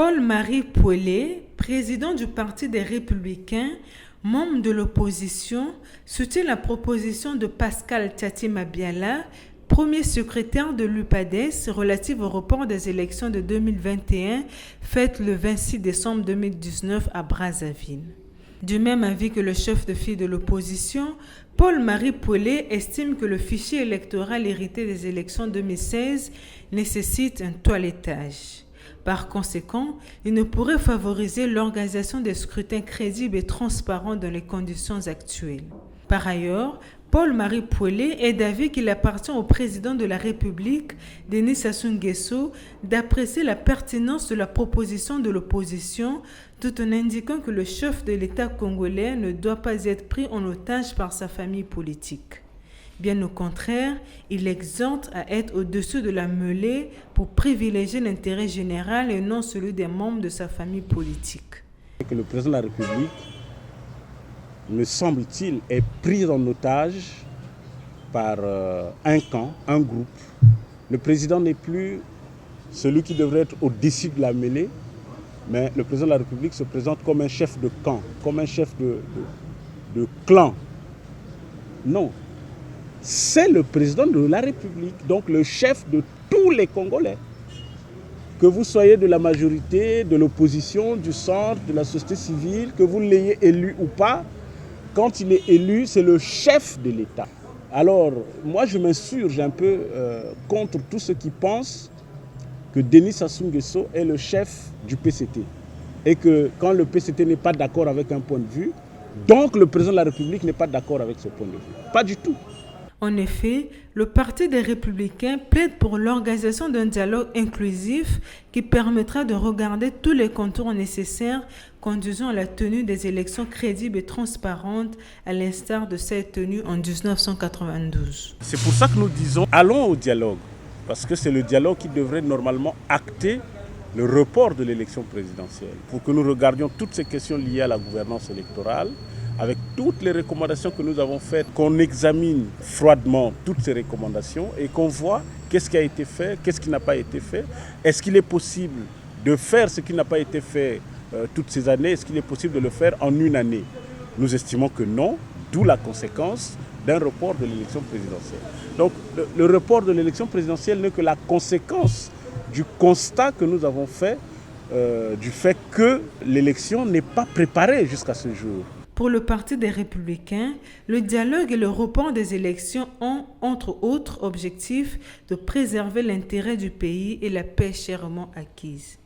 Paul-Marie Pouellet, président du Parti des Républicains, membre de l'opposition, soutient la proposition de Pascal Thiati-Mabiala, premier secrétaire de l'UPADES relative au report des élections de 2021 faites le 26 décembre 2019 à Brazzaville. Du même avis que le chef de file de l'opposition, Paul-Marie Pouellet estime que le fichier électoral hérité des élections 2016 nécessite un toilettage. Par conséquent, il ne pourrait favoriser l'organisation des scrutins crédibles et transparents dans les conditions actuelles. Par ailleurs, Paul-Marie Pouellet est d'avis qu'il appartient au président de la République, Denis Sassou Nguesso, d'apprécier la pertinence de la proposition de l'opposition, tout en indiquant que le chef de l'État congolais ne doit pas être pris en otage par sa famille politique. Bien au contraire, il exhorte à être au-dessus de la mêlée pour privilégier l'intérêt général et non celui des membres de sa famille politique. Que le président de la République, me semble-t-il, est pris en otage par un camp, un groupe. Le président n'est plus celui qui devrait être au-dessus de la mêlée, mais le président de la République se présente comme un chef de camp, comme un chef de clan. Non, c'est le président de la République, donc le chef de tous les Congolais. Que vous soyez de la majorité, de l'opposition, du centre, de la société civile, que vous l'ayez élu ou pas, quand il est élu, c'est le chef de l'État. Alors, moi, je m'insurge un peu contre tous ceux qui pensent que Denis Sassou Nguesso est le chef du PCT. Et que quand le PCT n'est pas d'accord avec un point de vue, donc le président de la République n'est pas d'accord avec ce point de vue. Pas du tout. En effet, le Parti des Républicains plaide pour l'organisation d'un dialogue inclusif qui permettra de regarder tous les contours nécessaires conduisant à la tenue des élections crédibles et transparentes, à l'instar de celles tenues en 1992. C'est pour ça que nous disons allons au dialogue, parce que c'est le dialogue qui devrait normalement acter le report de l'élection présidentielle, pour que nous regardions toutes ces questions liées à la gouvernance électorale, avec toutes les recommandations que nous avons faites, qu'on examine froidement toutes ces recommandations et qu'on voit qu'est-ce qui a été fait, qu'est-ce qui n'a pas été fait. Est-ce qu'il est possible de faire ce qui n'a pas été fait toutes ces années? Est-ce qu'il est possible de le faire en une année? Nous estimons que non, d'où la conséquence d'un report de l'élection présidentielle. Donc le report de l'élection présidentielle n'est que la conséquence du constat que nous avons fait, du fait que l'élection n'est pas préparée jusqu'à ce jour. Pour le Parti des Républicains, le dialogue et le report des élections ont, entre autres objectifs, de préserver l'intérêt du pays et la paix chèrement acquise.